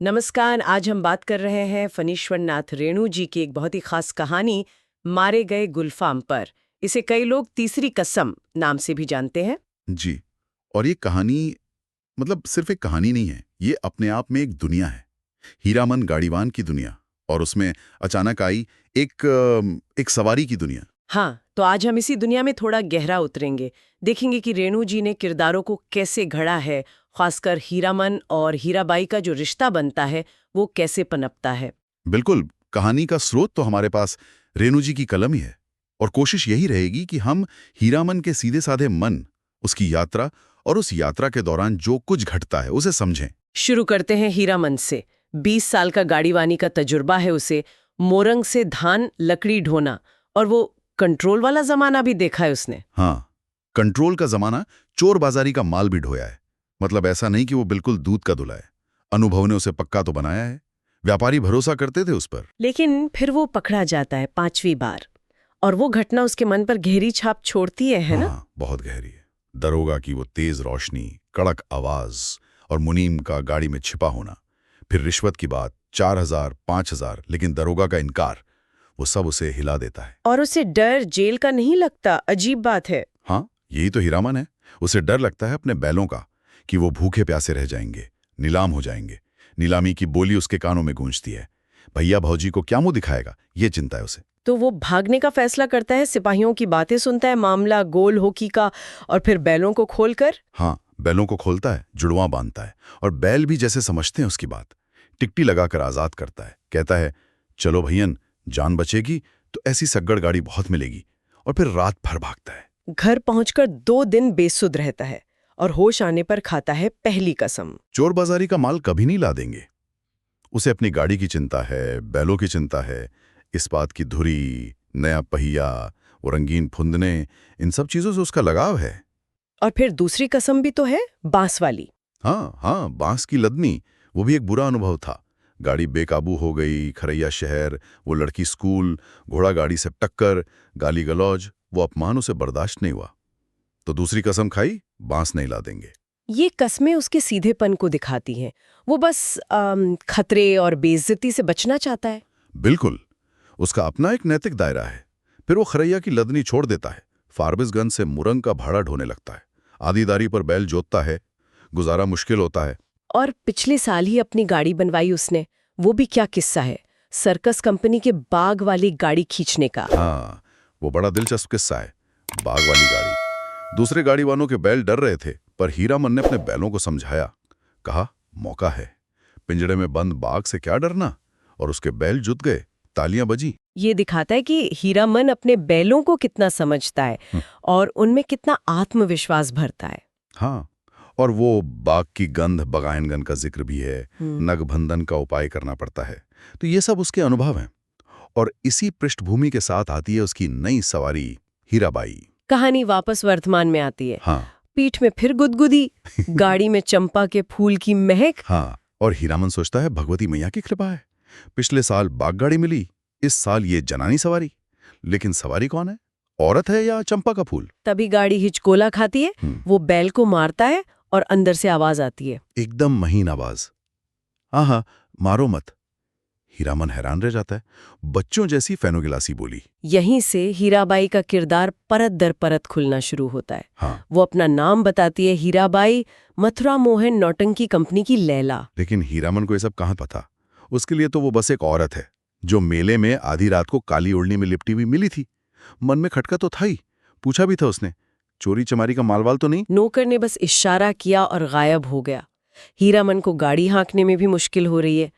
नमस्कार। आज हम बात कर रहे हैं फणीश्वर नाथ रेणु जी की एक बहुत ही खास कहानी, मारे गए गुलफाम पर। इसे कई लोग तीसरी कसम नाम से भी जानते हैं। जी। और ये कहानी मतलब सिर्फ एक कहानी नहीं है, ये अपने आप में एक दुनिया है। हीरामन गाड़ीवान की दुनिया और उसमें अचानक आई एक सवारी की दुनिया। हाँ, तो आज हम इसी दुनिया में थोड़ा गहरा उतरेंगे। देखेंगे कि रेणु जी ने किरदारों को कैसे घड़ा है, खासकर हीरामन और हीराबाई का जो रिश्ता बनता है वो कैसे पनपता है। बिल्कुल, कहानी का स्रोत तो हमारे पास रेणु जी की कलम ही है और कोशिश यही रहेगी कि हम हीरामन के सीधे साधे मन, उसकी यात्रा और उस यात्रा के दौरान जो कुछ घटता है उसे समझें। शुरू करते हैं हीरामन से। 20 साल का गाड़ीवानी का तजुर्बा है उसे। मोरंग से धान लकड़ी ढोना, और वो कंट्रोल वाला जमाना भी देखा है उसने। हाँ, कंट्रोल का जमाना, चोर बाजारी का माल भी ढोया है। मतलब ऐसा नहीं कि वो बिल्कुल दूध का धुला है। अनुभव ने उसे पक्का तो बनाया है। व्यापारी भरोसा करते थे उस पर। लेकिन फिर वो पकड़ा जाता है 5वीं बार, और वो घटना उसके मन पर गहरी छाप छोड़ती है ना? हाँ, बहुत गहरी है। दरोगा की वो तेज रोशनी, कड़क आवाज और मुनीम का गाड़ी में छिपा होना, फिर रिश्वत की बात, 4,000, 5,000, लेकिन दरोगा का इनकार, वो सब उसे हिला देता है। और उसे डर जेल का नहीं लगता। अजीब बात है। हाँ, यही तो हीरामन है। उसे डर लगता है अपने बैलों का, कि वो भूखे प्यासे रह जाएंगे, नीलाम हो जाएंगे। नीलामी की बोली उसके कानों में गूंजती है। भैया भौजी को क्या मुंह दिखाएगा, ये चिंता है उसे। तो वो भागने का फैसला करता है, सिपाहियों की बातें सुनता है, मामला गोल होकी का, और फिर बैलों को खोलकर। हाँ, बैलों को खोलता है, जुड़वां बांधता है, और बैल भी जैसे समझते हैं उसकी बात। टिकटी लगाकर आजाद करता है, कहता है, चलो भैयन, जान बचेगी तो ऐसी सग्गड़ गाड़ी बहुत मिलेगी। और फिर रात भर भागता है। घर पहुंचकर 2 दिन बेसुध रहता है, और होश आने पर खाता है पहली कसम। चोर बाजारी का माल कभी नहीं ला देंगे। उसे अपनी गाड़ी की चिंता है, बैलों की चिंता है, इस्पात की धुरी, नया पहिया, वो रंगीन फुंदने, इन सब चीजों से उसका लगाव है। और फिर दूसरी कसम भी तो है, बांस वाली। हाँ हाँ, बांस की लदनी, वो भी एक बुरा अनुभव था। गाड़ी बेकाबू हो गई, खरैया शहर, वो लड़की स्कूल, घोड़ा गाड़ी से टक्कर, गाली गलौज, वो अपमान उसे बर्दाश्त नहीं हुआ। तो दूसरी कसम खाई, बांस नहीं ला देंगे। ये कस्में उसके सीधेपन को दिखाती हैं। वो बस खतरे और बेइज्जती से बचना चाहता है। बिल्कुल, उसका अपना एक नैतिक दायरा है। फिर वो खरैया की लदनी छोड़ देता है, फारबिसगंज से मुरंग का भाड़ा ढोने लगता है, आदीदारी पर बैल जोतता है। गुजारा मुश्किल होता है। और पिछले साल ही अपनी गाड़ी बनवाई उसने। वो भी क्या किस्सा है, सर्कस कंपनी के बाग वाली गाड़ी खींचने का। हाँ, वो बड़ा दिलचस्प किस्सा है। बाग वाली गाड़ी, दूसरे गाड़ी वालों के बैल डर रहे थे, पर हीरामन ने अपने बैलों को समझाया। कहा, मौका है, पिंजड़े में बंद बाघ से क्या डरना। और उसके बैल जुत गए, तालियां बजी। ये दिखाता है कि हीरामन अपने बैलों को कितना समझता है और उनमें कितना आत्मविश्वास भरता है। हाँ, और वो बाघ की गंध, बगायनगन का जिक्र भी है, नगबंधन का उपाय करना पड़ता है। तो ये सब उसके अनुभव हैं। और इसी पृष्ठभूमि के साथ आती है उसकी नई सवारी, हीराबाई। कहानी वापस वर्तमान में आती है। हाँ पीठ में फिर गुदगुदी, गाड़ी में चंपा के फूल की महक। हाँ, और हीरामन सोचता है भगवती मैया की कृपा है। पिछले साल बाघ गाड़ी मिली, इस साल ये जनानी सवारी। लेकिन सवारी कौन है, औरत है या चंपा का फूल? तभी गाड़ी हिचकोला खाती है। वो बैल को मारता है और अंदर से आवाज आती है, एकदम महीन आवाज, आहा, मारो मत। हीरामन हैरान रह जाता है। बच्चों जैसी फेनोगिलासी बोली। यहीं से हीराबाई का किरदार परत दर परत खुलना शुरू होता है। हाँ, वो अपना नाम बताती है, हीराबाई, मथुरा मोहन नौटंकी कंपनी की लैला। लेकिन हीरामन को ये सब कहाँ पता। उसके लिए तो वो बस एक औरत है, जो मेले में आधी रात को काली ओढ़नी में लिपटी हुई मिली थी। मन में खटका तो था ही। पूछा भी था उसने, चोरी चमारी का मालवाल तो नहीं? नौकर ने बस इशारा किया और गायब हो गया। हीरामन को गाड़ी हाँकने में भी मुश्किल हो रही है।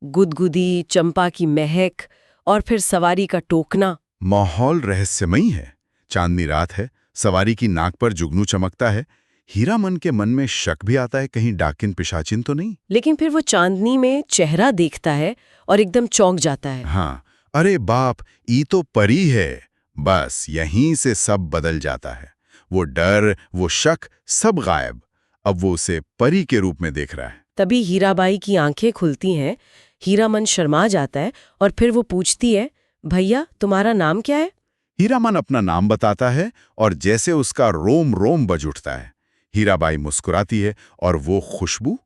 गुदगुदी, चंपा की महक, और फिर सवारी का टोकना। माहौल रहस्यमयी है। चांदनी रात है, सवारी की नाक पर जुगनू चमकता है। हीरामन के मन में शक भी आता है, कहीं डाकिन पिशाचिन तो नहीं। लेकिन फिर वो चांदनी में चेहरा देखता है और एकदम चौंक जाता है। हाँ, अरे बाप, ई तो परी है। बस यहीं से सब बदल जाता है। वो डर, वो शक, सब गायब। अब वो उसे परी के रूप में देख रहा है। तभी हीराबाई की आंखें खुलती हैं। हीरामन शर्मा जाता है और फिर वो पूछती है, भैया तुम्हारा नाम क्या है? हीरामन अपना नाम बताता है और जैसे उसका रोम रोम बज उठता है। हीराबाई मुस्कुराती है, और वो खुशबू।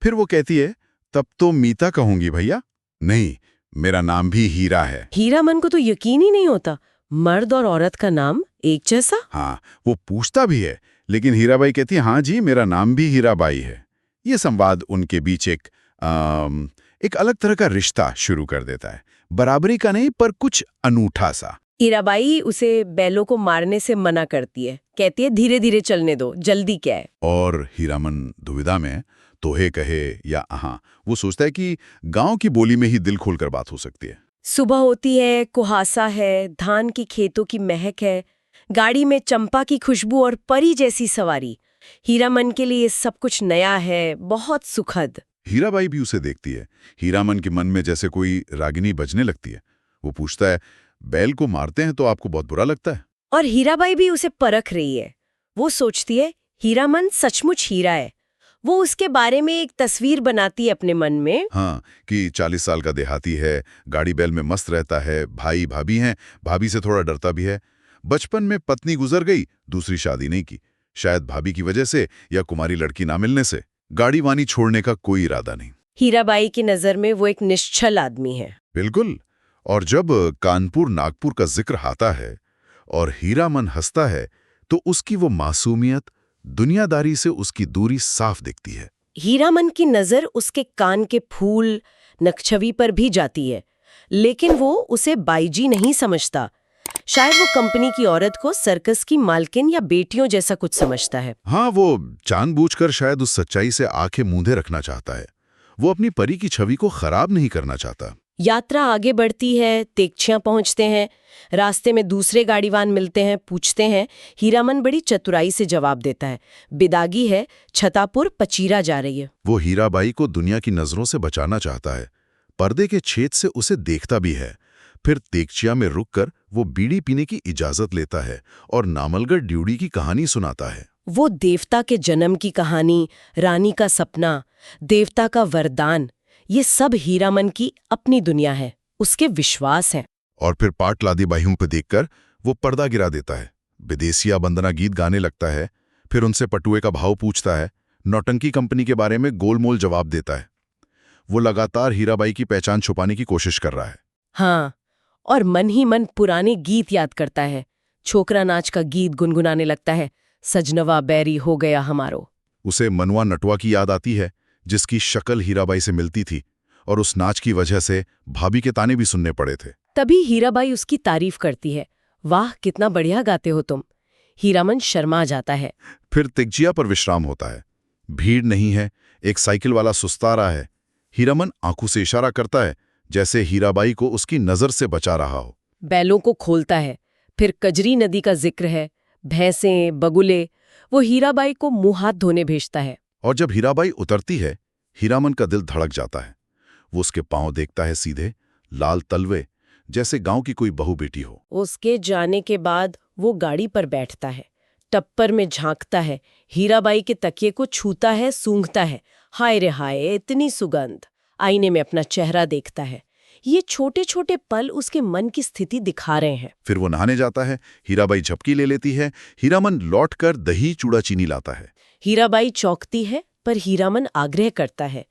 फिर वो कहती है, तब तो मीता कहूंगी भैया। नहीं, मेरा नाम भी हीरा है। हीरामन को तो यकीन ही नहीं होता, मर्द और औरत का नाम एक जैसा। हाँ, वो पूछता भी है, लेकिन हीराबाई कहती है हाँ जी, मेरा नाम भी हीराबाई है। ये संवाद उनके बीच एक अलग तरह का रिश्ता शुरू कर देता है। बराबरी का नहीं, पर कुछ अनूठा सा। हीराबाई उसे बैलों को मारने से मना करती है, कहती है धीरे धीरे चलने दो, जल्दी क्या है। और हीरामन दुविधा में, तोहे कहे या आहा। वो सोचता है कि गांव की बोली में ही दिल खोलकर बात हो सकती है। सुबह होती है, कुहासा है, धान की खेतों की महक है, गाड़ी में चंपा की खुशबू और परी जैसी सवारी। हीरामन के लिए सब कुछ नया है, बहुत सुखद। हीराबाई भी उसे देखती है। हीरामन के मन में जैसे कोई रागिनी बजने लगती है। वो पूछता है, बैल को मारते हैं तो आपको बहुत बुरा लगता है? और हीराबाई भी उसे परख रही है। वो सोचती है हीरामन सचमुच हीरा है। वो उसके बारे में एक तस्वीर बनाती है अपने मन में। हाँ, कि 40 साल का देहाती है, गाड़ी बैल में मस्त रहता है, भाई भाभी हैं, भाभी से थोड़ा डरता भी है। बचपन में पत्नी गुजर गई, दूसरी शादी नहीं की, शायद भाभी की वजह से या कुमारी लड़की ना मिलने से। गाड़ी वानी छोड़ने का कोई इरादा नहीं। हीराबाई की नजर में वो एक निश्चल आदमी है। बिल्कुल। और जब कानपुर नागपुर का जिक्र आता है और हीरामन हंसता है, तो उसकी वो मासूमियत, दुनियादारी से उसकी दूरी साफ दिखती है। हीरामन की नजर उसके कान के फूल, नकछवी पर भी जाती है, लेकिन वो उसे बाईजी नहीं समझता। शायद वो कंपनी की औरत को सर्कस की मालकिन या बेटियों जैसा कुछ समझता है। हाँ, वो जानबूझकर शायद उस सच्चाई से आंखें मूंधे रखना चाहता है। वो अपनी परी की छवि को खराब नहीं करना चाहता। यात्रा आगे बढ़ती है, तेगछिया पहुंचते हैं। रास्ते में दूसरे गाड़ीवान मिलते हैं, पूछते हैं। हीरामन बड़ी चतुराई से जवाब देता है, बिदागी है, छतापुर पचीरा जा रही है। वो हीराबाई को दुनिया की नजरों से बचाना चाहता है। पर्दे के छेद से उसे देखता भी है। फिर तेगचिया में रुककर वो बीड़ी पीने की इजाजत लेता है और नामलगढ़ ड्यूडी की कहानी सुनाता है। वो देवता के जन्म की कहानी, रानी का सपना, देवता का वरदान, ये सब हीरामन की अपनी दुनिया है, उसके विश्वास हैं। और फिर पाट लादी बाहियों पे देखकर वो पर्दा गिरा देता है। विदेशिया वंदना गीत गाने लगता है। फिर उनसे पटुए का भाव पूछता है। नौटंकी कंपनी के बारे में गोलमोल जवाब देता है। वो लगातार हीराबाई की पहचान छुपाने की कोशिश कर रहा है। हाँ, और मन ही मन पुराने गीत याद करता है। छोकरा नाच का गीत गुनगुनाने लगता है, सजनवा बैरी हो गया हमारो। उसे मनवा नटवा की याद आती है, जिसकी शक्ल हीराबाई से मिलती थी, और उस नाच की वजह से भाभी के ताने भी सुनने पड़े थे। तभी हीराबाई उसकी तारीफ करती है, वाह कितना बढ़िया गाते हो तुम। हीरामन शर्मा जाता है। फिर तिगजिया पर विश्राम होता है। भीड़ नहीं है, एक साइकिल वाला सुस्ता रहा है। हीरामन आंखों से इशारा करता है, जैसे हीराबाई को उसकी नजर से बचा रहा हो। बैलों को खोलता है। फिर कजरी नदी का जिक्र है, भैंसें, बगुले। वो हीराबाई को मुंह हाथ धोने भेजता है। और जब हीराबाई उतरती है, हीरामन का दिल धड़क जाता है। वो उसके पांव देखता है, सीधे लाल तलवे, जैसे गांव की कोई बहू बेटी हो। उसके जाने के बाद वो गाड़ी पर बैठता है, टप्पर में झांकता है, हीराबाई के तकिए को छूता है, सूंघता है। हाय रे हाय, इतनी सुगंध। आईने में अपना चेहरा देखता है। ये छोटे छोटे पल उसके मन की स्थिति दिखा रहे हैं। फिर वो नहाने जाता है। हीराबाई झपकी ले लेती है। हीरामन लौटकर दही चूड़ा चीनी लाता है। हीराबाई चौंकती है, पर हीरामन आग्रह करता है।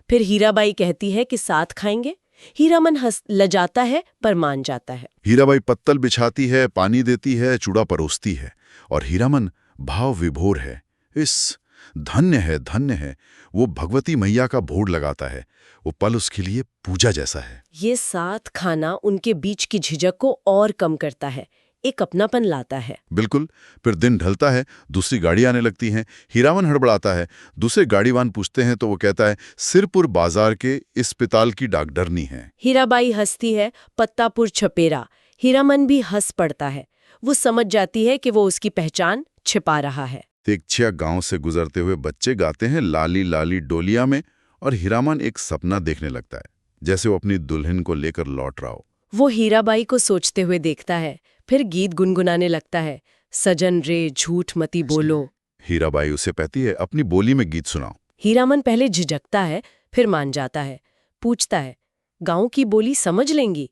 फिर हीराबाई कहती है कि साथ खाएंगे। हीरामन हंस लजाता है, पर मान जाता है। हीराबाई पत्तल बिछाती है, पानी देती है, चूड़ा परोसती है, और हीरामन भाव विभोर है। इस धन्य है, धन्य है। वो भगवती मैया का भोग लगाता है। वो पल उसके लिए पूजा जैसा है। ये साथ खाना उनके बीच की झिझक को और कम करता है, एक अपनापन लाता है। बिल्कुल। फिर दिन ढलता है, दूसरी गाड़ी आने लगती हैं। हीरामन हड़बड़ाता है। दूसरे गाड़ीवान पूछते हैं तो वो कहता है, सिरपुर बाजार के अस्पताल की डॉक्टरनी है। हीराबाई हंसती है, पत्तापुर छपेरा। हीरामन भी हंस पड़ता है। वो समझ जाती है कि वो उसकी पहचान छिपा रहा है। तेगछिया गांव से गुजरते हुए बच्चे गाते हैं लाली लाली डोलिया में, और हीरामन एक सपना देखने लगता है, जैसे वो अपनी दुल्हन को लेकर लौट रहा हो। वो हीराबाई को सोचते हुए देखता है, फिर गीत गुनगुनाने लगता है, सजन रे झूठ मती बोलो। हीराबाई उसे कहती है, अपनी बोली में गीत सुनाओ। हीरामन पहले झिझकता है, फिर मान जाता है। पूछता है, गांव की बोली समझ लेंगी?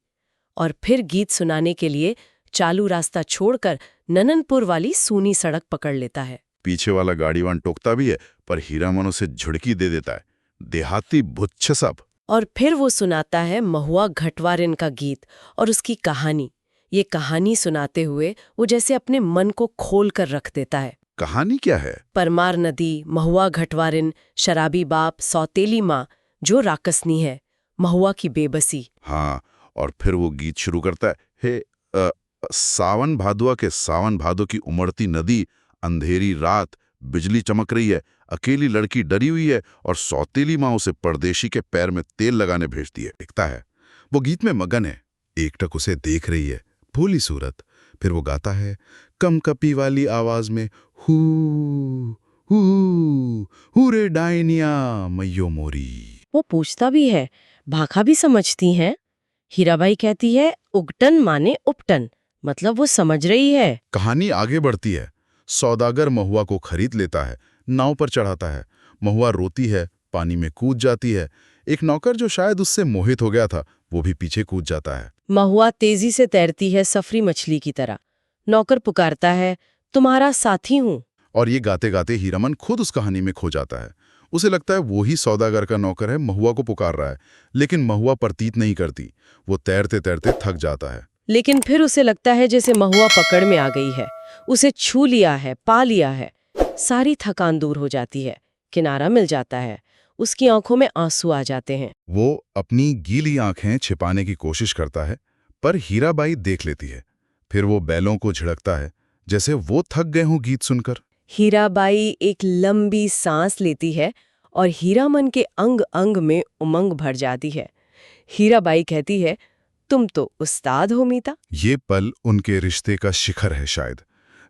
और फिर गीत सुनाने के लिए चालू रास्ता छोड़कर नननपुर वाली सूनी सड़क पकड़ लेता है। पीछे वाला गाड़ीवान टोकता भी है, पर हीरामन उसे झुड़की दे देता है। देहाती बुच्छ सब। और फिर वो सुनाता है महुआ घटवारिन का गीत और उसकी कहानी। ये कहानी सुनाते हुए वो जैसे अपने मन को खोल कर रख देता है। कहानी क्या है? परमार नदी, महुआ घटवारिन, शराबी बाप, सौतेली माँ जो राकसनी है, महुआ की बेबसी। हाँ, और फिर वो गीत शुरू करता है, हे सावन भादुआ के सावन भादो की उमड़ती नदी, अंधेरी रात, बिजली चमक रही है, अकेली लड़की डरी हुई है और सौतेली माँ उसे परदेशी के पैर में तेल लगाने भेजती है। दिखता है वो गीत में मगन है, एकटक उसे देख रही है, भोली सूरत। फिर वो गाता है कम कपी वाली आवाज में, हू रे डायनिया मैयो मोरी। वो पूछता भी है, भाखा भी समझती हैं? हीराबाई कहती है उगटन माने उपटन, मतलब वो समझ रही है। कहानी आगे बढ़ती है। सौदागर महुआ को खरीद लेता है, नाव पर चढ़ाता है। महुआ रोती है, पानी में कूद जाती है। एक नौकर जो शायद उससे मोहित हो गया था, वो भी पीछे कूद जाता है। महुआ तेजी से तैरती है सफरी मछली की तरह। नौकर पुकारता है, तुम्हारा साथी हूँ। और ये गाते गाते हीरामन खुद उस कहानी में खो जाता है। उसे लगता है वो ही सौदागर का नौकर है, महुआ को पुकार रहा है। लेकिन महुआ प्रतीत नहीं करती। वो तैरते तैरते थक जाता है। लेकिन फिर उसे लगता है जैसे महुआ पकड़ में आ गई है, उसे छू लिया है, पा लिया है। सारी थकान दूर हो जाती है, किनारा मिल जाता है, उसकी आंखों में आंसू आ जाते हैं। वो अपनी गीली आंखें छिपाने की कोशिश करता है, पर हीराबाई देख लेती है। फिर वो बैलों को झिड़कता है, जैसे वो थक गए हों गीत सुनकर। हीराबाई एक लंबी सांस लेती है और हीरामन के अंग अंग में उमंग भर जाती है। हीराबाई कहती है, तुम तो उस्ताद हो मीता। ये पल उनके रिश्ते का शिखर है शायद,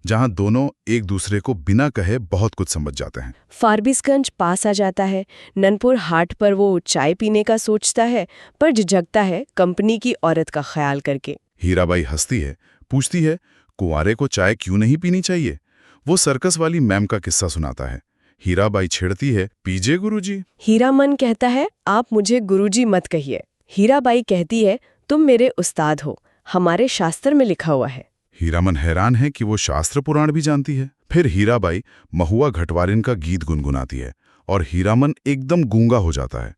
जहां दोनों एक दूसरे को बिना कहे बहुत कुछ समझ जाते हैं। फारबिसगंज पास आ जाता है। ननपुर हाट पर वो चाय पीने का सोचता है, पर झिझकता है कंपनी की औरत का ख्याल करके। हीराबाई हंसती है, पूछती है, कुंवारे को चाय क्यों नहीं पीनी चाहिए? वो सर्कस वाली मैम का किस्सा सुनाता है। हीराबाई छेड़ती है, पीजे गुरुजी। हीरामन कहता है, आप मुझे गुरुजी मत कहिए। हीराबाई कहती है, तुम मेरे उस्ताद हो, हमारे शास्त्र में लिखा हुआ है। हीरामन हैरान है कि वो शास्त्र पुराण भी जानती है। फिर हीराबाई महुआ घटवारिन का गीत गुनगुनाती है और हीरामन एकदम गूंगा हो जाता है।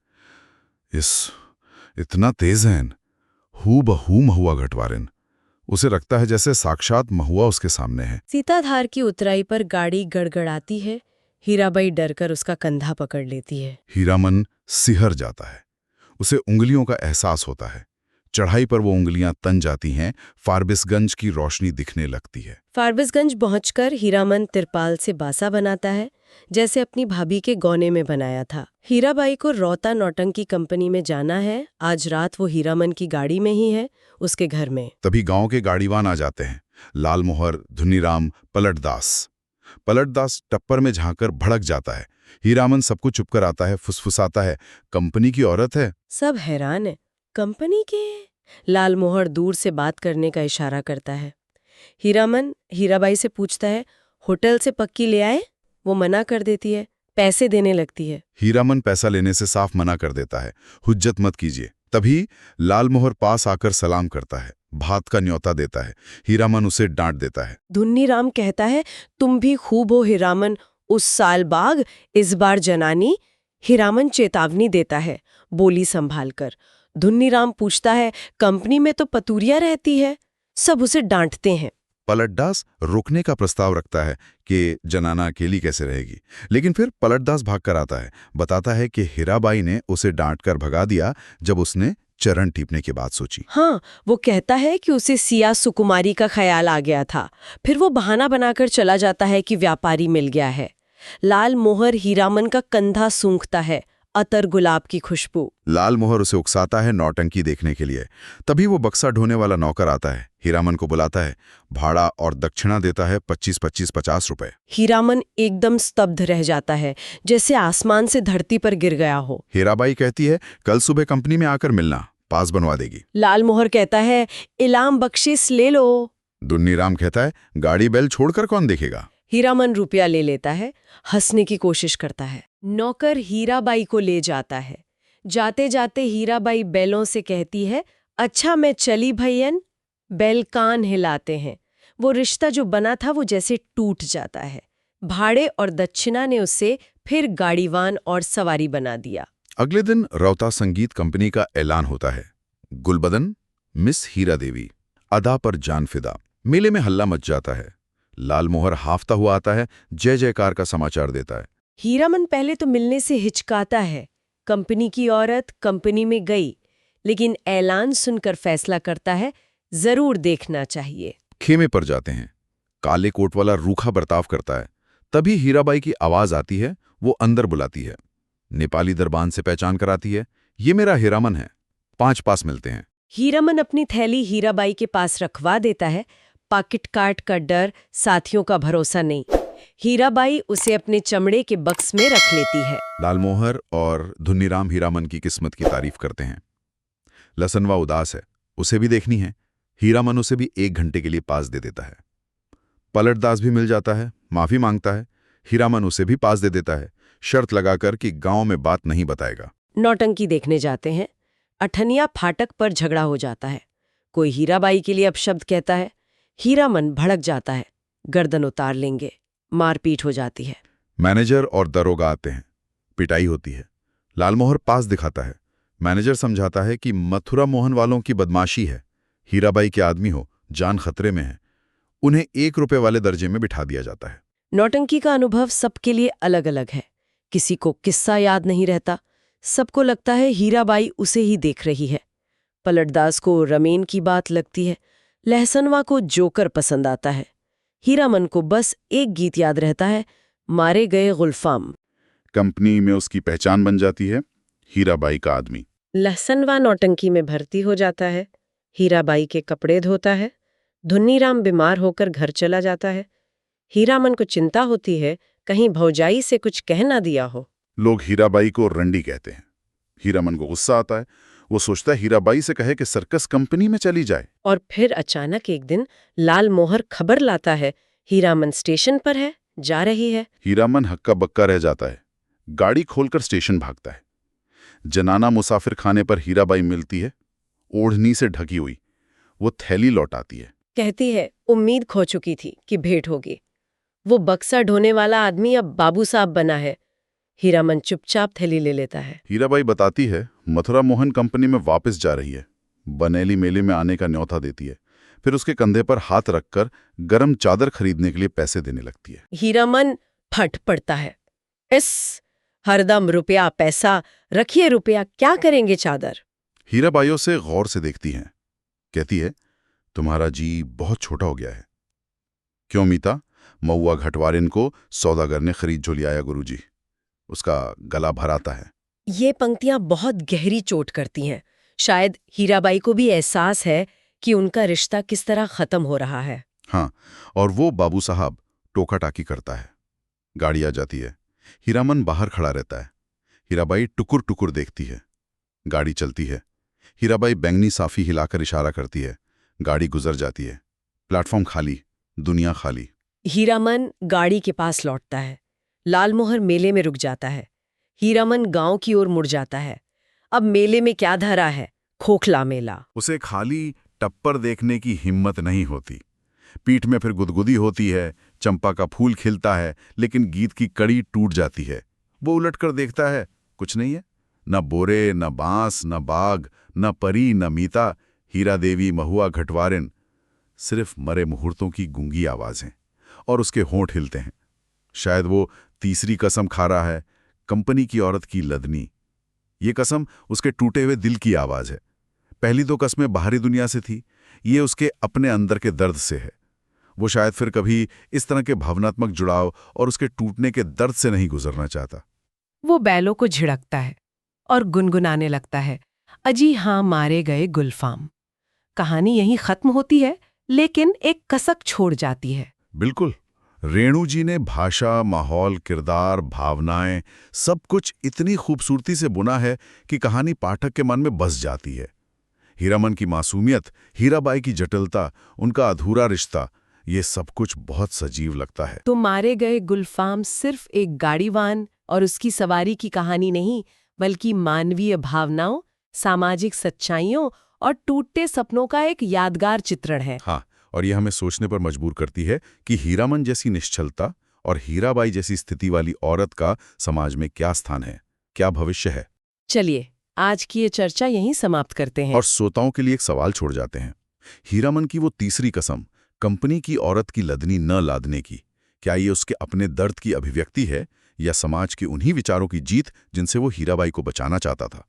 इतना तेज है, हू बहू महुआ घटवारिन। उसे लगता है जैसे साक्षात महुआ उसके सामने है। सीताधार की उतराई पर गाड़ी गड़गड़ाती है। हीराबाई डरकर उसका कंधा पकड़ लेती है। हीरामन सिहर जाता है। उसे उंगलियों का एहसास होता है। चढ़ाई पर वो उंगलियां तन जाती हैं। फारबिसगंज की रोशनी दिखने लगती है। फारबिसगंज पहुंचकर हीरामन तिरपाल से बासा बनाता है, जैसे अपनी भाभी के गौने में बनाया था। हीराबाई को रौता नौटंकी कंपनी में जाना है। आज रात वो हीरामन की गाड़ी में ही है, उसके घर में। तभी गांव के गाड़ीवान आ जाते हैं। लालमोहर, धुनीराम, पलटदास। पलटदास टप्पर में झांककर भड़क जाता है। हीरामन सबको चुप कर आता है, फुसफुसाता है, कंपनी की औरत है। सब हैरान है, कंपनी के? लालमोहर दूर से बात करने का इशारा करता है। हीरामन हीराबाई से पूछता है, होटल से पक्की ले आए? वो मना कर देती है, पैसे देने लगती है। हीरामन पैसा लेने से साफ मना कर देता है, हुज्जत मत कीजिए। तभी लालमोहर पास आकर सलाम करता है, भात का न्योता देता है। हीरामन उसे डांट देता है। धुन्नीराम कहता है, तुम भी खूब हो हीरामन, उस साल बाग इस बार जनानी। हीरामन चेतावनी देता है, बोली संभाल कर। धुन्नीराम पूछता है, कंपनी में तो पतूरिया रहती है। सब उसे डांटते हैं। पलटदास रुकने का प्रस्ताव रखता है कि जनाना अकेली कैसे रहेगी, लेकिन फिर पलटदास भाग कर आता है, बताता है कि हीराबाई ने उसे डांटकर भगा दिया जब उसने चरण टीपने की बात सोची। हाँ, वो कहता है कि उसे सिया सुकुमारी का ख्याल आ गया था। फिर वो बहाना बनाकर चला जाता है कि व्यापारी मिल गया है। लालमोहर हीरामन का कंधा सूंघता है, अतर गुलाब की खुशबू। लालमोहर उसे उकसाता है नौटंकी देखने के लिए। तभी वो बक्सा ढोने वाला नौकर आता है, हीरामन को बुलाता है, भाड़ा और दक्षिणा देता है 25-50 रुपए। हीरामन एकदम स्तब्ध रह जाता है, जैसे आसमान से धरती पर गिर गया हो। हीराबाई कहती है, कल सुबह कंपनी में आकर मिलना, पास बनवा देगी। लालमोहर कहता है, इलाम बख्शिश ले लो। दुन्नीराम कहता है, गाड़ी बैल छोड़कर कौन देखेगा? हीरामन रुपया ले लेता है, हंसने की कोशिश करता है। नौकर हीराबाई को ले जाता है। जाते जाते हीराबाई बैलों से कहती है, अच्छा मैं चली भैयन। बैल कान हिलाते हैं। वो रिश्ता जो बना था वो जैसे टूट जाता है। भाड़े और दक्षिणा ने उसे फिर गाड़ीवान और सवारी बना दिया। अगले दिन रौता संगीत कंपनी का ऐलान होता है। गुलबदन, मिस हीरा देवी, अदा पर जान फिदा। मेले में हल्ला मच जाता है। लालमोहर हाफता हुआ आता है, जय जयकार का समाचार देता है। हीरामन पहले तो मिलने से हिचकाता है। कंपनी की औरत कंपनी में गई, लेकिन ऐलान सुनकर फैसला करता है जरूर देखना चाहिए। खेमे पर जाते हैं। काले कोट वाला रूखा बर्ताव करता है। तभी हीराबाई की आवाज आती है, वो अंदर बुलाती है। नेपाली दरबान से पहचान कराती है, ये मेरा हीरामन है। 5 पास मिलते हैं। हीरामन अपनी थैली हीराबाई के पास रखवा देता है। पाकिट काट का डर, साथियों का भरोसा नहीं। हीराबाई उसे अपने चमड़े के बक्स में रख लेती है। लालमोहर और धुन्नीराम हीरामन की किस्मत की तारीफ करते हैं। लसनवा उदास है, उसे भी देखनी है। हीरामन उसे भी 1 घंटे के लिए पास दे देता है। पलटदास भी मिल जाता है, माफी मांगता है। हीरामन उसे भी पास दे देता है, शर्त लगाकर कि गांव में बात नहीं बताएगा। नौटंकी देखने जाते हैं। अठनिया फाटक पर झगड़ा हो जाता है। कोई हीराबाई के लिए अपशब्द कहता है। हीरामन भड़क जाता है, गर्दन उतार लेंगे। मारपीट हो जाती है। मैनेजर और दरोगा आते हैं। पिटाई होती है। लालमोहर पास दिखाता है। मैनेजर समझाता है कि मथुरा मोहन वालों की बदमाशी है। हीराबाई के आदमी हो, जान खतरे में है। उन्हें 1 रुपए वाले दर्जे में बिठा दिया जाता है। नौटंकी का अनुभव सबके लिए अलग अलग है। किसी को किस्सा याद नहीं रहता। सबको लगता है हीराबाई उसे ही देख रही है। पलटदास को रमेन की बात लगती है। लहसनवा को जोकर पसंद आता है। हीरामन को बस एक गीत याद रहता है, मारे गए गुलफाम। कंपनी में उसकी पहचान बन जाती है, हीराबाई का आदमी। लहसनवा नौटंकी में भर्ती हो जाता है। हीराबाई के कपड़े धोता है। धुन्नीराम बीमार होकर घर चला जाता है। हीरामन को चिंता होती है कहीं भौजाई से कुछ कह ना दिया हो। लोग हीराबाई को रंडी कहते हैं। हीरामन को गुस्सा आता है। वो सोचता है हीराबाई से कहे कि सर्कस कंपनी में चली जाए। और फिर अचानक एक दिन लालमोहर खबर लाता है, हीरामन स्टेशन पर है, जा रही है। हीरामन हक्का बक्का रह जाता है। गाड़ी खोलकर स्टेशन भागता है। जनाना मुसाफिर खाने पर हीराबाई मिलती है, ओढ़नी से ढकी हुई। वो थैली लौटाती है। कहती है उम्मीद खो चुकी थी कि भेंट होगी। वो बक्सा ढोने वाला आदमी अब बाबू साहब बना है। हीरामन चुपचाप थैली ले लेता है। हीराबाई बताती है मथुरा मोहन कंपनी में वापस जा रही है। बनेली मेले में आने का न्योता देती है। फिर उसके कंधे पर हाथ रखकर गरम चादर खरीदने के लिए पैसे देने लगती है। हीरामन फट पड़ता है। इस हरदम रुपया पैसा, रखिए रुपया, क्या करेंगे चादर। हीराबाइयों से गौर से देखती हैं। कहती है तुम्हारा जी बहुत छोटा हो गया है। क्यों मीता? मऊआ घटवारिन को सौदागर ने खरीद जो लियाया गुरुजी। उसका गला भर आता है। ये पंक्तियां बहुत गहरी चोट करती हैं। शायद हीराबाई को भी एहसास है कि उनका रिश्ता किस तरह खत्म हो रहा है। हाँ, और वो बाबू साहब टोका टाकी करता है। गाड़ी आ जाती है। हीरामन बाहर खड़ा रहता है। हीराबाई टुकुर टुकुर देखती है। गाड़ी चलती है। हीराबाई बैंगनी साफी हिलाकर इशारा करती है। गाड़ी गुजर जाती है। प्लेटफॉर्म खाली, दुनिया खाली। हीरामन गाड़ी के पास लौटता है। लालमोहर मेले में रुक जाता है। हीरामन गांव की ओर मुड़ जाता है। अब मेले में क्या धरा है? खोखला मेला। उसे खाली टप्पर देखने की हिम्मत नहीं होती। पीठ में फिर गुदगुदी होती है। चंपा का फूल खिलता है, लेकिन गीत की कड़ी टूट जाती है। वो उलटकर देखता है, कुछ नहीं है। न बोरे, न बांस, न बाग, न परी, न मीता, हीरा देवी, महुआ घटवारिन। सिर्फ मरे मुहूर्तों की गूंगी आवाजें, और उसके होंठ हिलते हैं। शायद वो तीसरी कसम खा रहा है, कंपनी की औरत की लदनी। ये कसम उसके टूटे हुए दिल की आवाज है। पहली 2 कस्में बाहरी दुनिया से थी, ये उसके अपने अंदर के दर्द से है। वो शायद फिर कभी इस तरह के भावनात्मक जुड़ाव और उसके टूटने के दर्द से नहीं गुजरना चाहता। वो बैलों को झिड़कता है और गुनगुनाने लगता है, अजी हाँ मारे गए गुलफाम। कहानी यहीं खत्म होती है, लेकिन एक कसक छोड़ जाती है। बिल्कुल। रेणु जी ने भाषा, माहौल, किरदार, भावनाएं सब कुछ इतनी खूबसूरती से बुना है कि कहानी पाठक के मन में बस जाती है। हीरामन की मासूमियत, हीराबाई की जटिलता, उनका अधूरा रिश्ता, ये सब कुछ बहुत सजीव लगता है। तो मारे गए गुलफाम सिर्फ एक गाड़ीवान और उसकी सवारी की कहानी नहीं, बल्कि मानवीय भावनाओं, सामाजिक सच्चाइयों और टूटते सपनों का एक यादगार चित्रण है। हाँ, और ये हमें सोचने पर मजबूर करती है कि हीरामन जैसी निश्चलता और हीराबाई जैसी स्थिति वाली औरत का समाज में क्या स्थान है, क्या भविष्य है। चलिए आज की ये चर्चा यहीं समाप्त करते हैं। और श्रोताओं के लिए एक सवाल छोड़ जाते हैं। हीरामन की वो तीसरी कसम, कंपनी की औरत की लदनी न लादने की, क्या ये उसके अपने दर्द की अभिव्यक्ति है या समाज के उन्हीं विचारों की जीत जिनसे वो हीराबाई को बचाना चाहता था?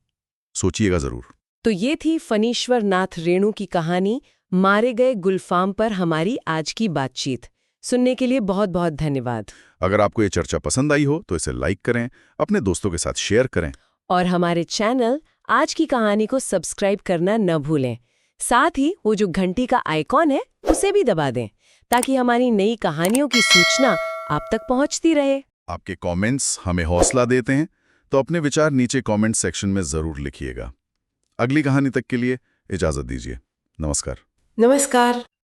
सोचिएगा जरूर। तो ये थी फणीश्वर नाथ रेणु की कहानी, मारे गए गुलफाम पर हमारी आज की बातचीत। सुनने के लिए बहुत बहुत धन्यवाद। अगर आपको ये चर्चा पसंद आई हो तो इसे लाइक करें, अपने दोस्तों के साथ शेयर करें। और हमारे चैनल आज की कहानी को सब्सक्राइब करना न भूलें। साथ ही वो जो घंटी का आइकॉन है उसे भी दबा दें, ताकि हमारी नई कहानियों की सूचना आप तक पहुंचती रहे। आपके कमेंट्स हमें हौसला देते हैं, तो अपने विचार नीचे कमेंट सेक्शन में जरूर लिखिएगा। अगली कहानी तक के लिए इजाजत दीजिए। नमस्कार। नमस्कार।